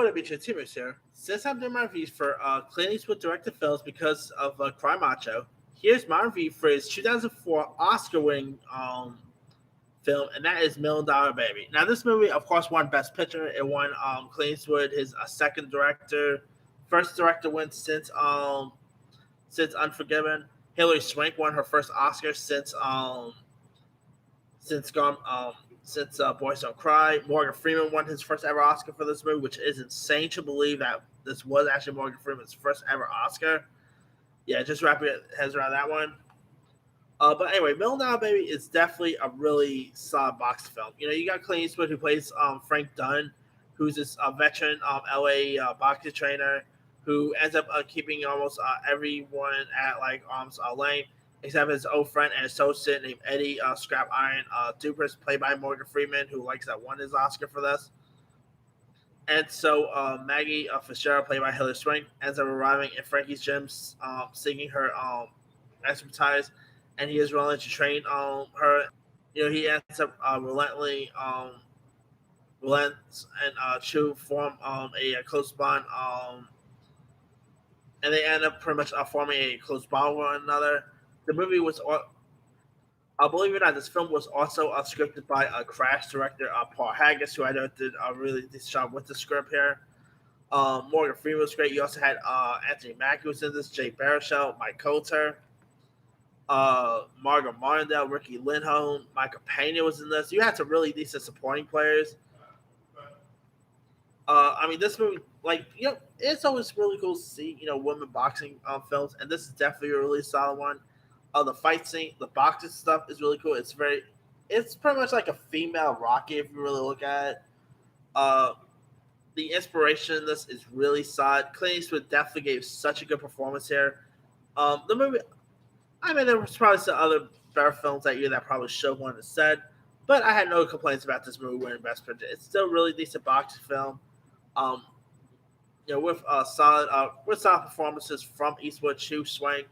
what up, Beach Teamers here. Since I'm doing my reviews for Clint Eastwood directed films because of Cry Macho, here's my review for his 2004 Oscar-winning film, and that is Million Dollar Baby. Now, this movie, of course, won Best Picture. It won Clint Eastwood his second director, first director win since Unforgiven. Hilary Swank won her first Oscar since Gone Boys Don't Cry. Morgan Freeman won his first ever Oscar for this movie, which is insane to believe that this was actually Morgan Freeman's first ever Oscar. Yeah, just wrap your heads around that one. But anyway, Million Dollar Baby is definitely a really solid box film. You know, you got Clint Eastwood who plays Frank Dunn, who's this veteran LA boxing trainer who ends up keeping almost everyone at like arm's length, except his old friend and associate named Eddie Scrap Iron Dupress, played by Morgan Freeman, who likes that won his Oscar for this. And so Maggie Fitzgerald, played by Hilary Swank, ends up arriving in Frankie's gym, seeking her expertise, and he is willing to train her. You know, he ends up relents and to form a close bond, and they end up pretty much forming a close bond with one another. The movie was, believe it or not, this film was also scripted by Crash director Paul Haggis, who I know did a really decent job with the script here. Morgan Freeman was great. You also had Anthony Mackie was in this, Jay Baruchel, Mike Coulter, Margot Martindale, Ricky Lindholm, Michael Pena was in this. You had some really decent supporting players. I mean, this movie, like, you know, it's always really cool to see, you know, women boxing films, and this is definitely a really solid one. The fight scene, the boxing stuff is really cool. It's pretty much like a female Rocky if you really look at it. The inspiration in this is really solid. Clint Eastwood definitely gave such a good performance here. The movie, I mean, there was probably some other better films that year that probably should have won instead, but I had no complaints about this movie winning Best Picture. It's still a really decent boxing film. Um, you know, with solid performances from Eastwood to Swank,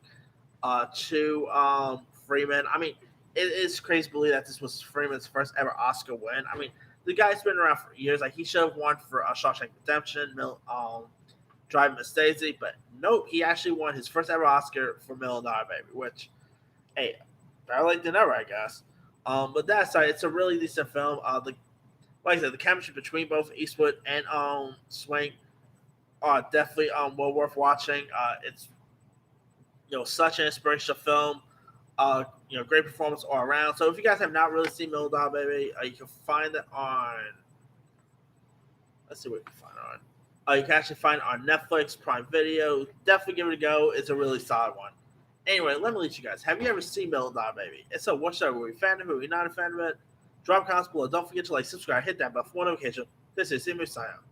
to Freeman. I mean, it is crazy to believe that this was Freeman's first ever Oscar win. I mean, the guy's been around for years. Like, he should have won for Shawshank Redemption, Driving Miss Daisy, but nope, he actually won his first ever Oscar for Million Dollar Baby, which, hey, better late than never, I guess. But that aside, it's a really decent film. Like I said, the chemistry between both Eastwood and Swank are definitely well worth watching. It's, you know, such an inspirational film. You know, great performance all around. So if you guys have not really seen Million Dollar Baby, you can find it on. Let's see what you can find it on. You can actually find it on Netflix, Prime Video. Definitely give it a go. It's a really solid one. Anyway, let me lead you guys. Have you ever seen Million Dollar Baby? If so, what's up? Were you a fan of it? Were you not a fan of it? Drop comments below. Don't forget to like, subscribe, hit that bell for notification. This is Simi sign out.